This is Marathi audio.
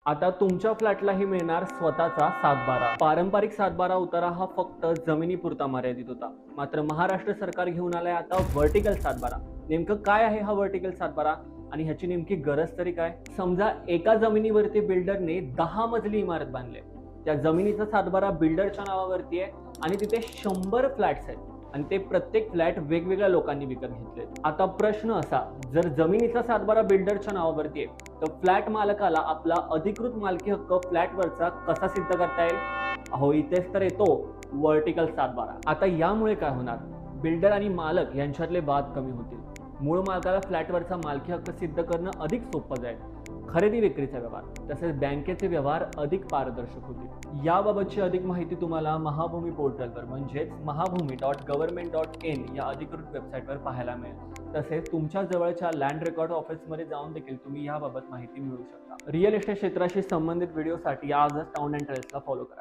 आता तुमच्या फ्लॅटलाही मिळणार स्वतःचा सातबारा. पारंपरिक सातबारा उतारा हा फक्त जमिनीपुरता मर्यादित होता. मात्र महाराष्ट्र सरकार घेऊन आलंय आता व्हर्टिकल सातबारा. नेमकं काय आहे हा व्हर्टिकल सातबारा आणि ह्याची नेमकी गरज तरी काय? समजा एका जमिनीवरती बिल्डरने 10 मजली इमारत बांधली. त्या जमिनीचा सातबारा बिल्डरच्या नावावरती आहे आणि तिथे 100 फ्लॅट्स आहेत आणि ते प्रत्येक फ्लॅट वेगवेगळ्या लोकांनी विकत घेतले. आता प्रश्न असा, जर जमिनीचा सातबारा बिल्डरच्या नावावरती आहे तर फ्लॅट मालकाला आपला अधिकृत मालकी हक्क फ्लॅटवरचा कसा सिद्ध करता येईल? अहो, इथेच तर येतो व्हर्टिकल सातबारा. आता यामुळे काय होणार? बिल्डर आणि मालक यांच्यातले वाद कमी होतील. मूळ मालकाला फ्लॅटवरचा मालकी हक्क सिद्ध करणं अधिक सोपं जाईल. खरेदी विक्रीचा व्यवहार तसेच बँकेचे व्यवहार अधिक पारदर्शक होतील. याबाबतची अधिक माहिती तुम्हाला महाभूमी पोर्टलवर म्हणजेच महाभूमी.गव्हर्नमेंट.इन या अधिकृत वेबसाईटवर पाहायला मिळेल. तसेच तुमच्या जवळच्या लँड रेकॉर्ड ऑफिसमध्ये जाऊन देखील तुम्ही याबाबत माहिती मिळवू शकता. रिअल एस्टेट क्षेत्राशी संबंधित व्हिडिओसाठी आजच टाउन अँड ट्रेल्सला फॉलो करा.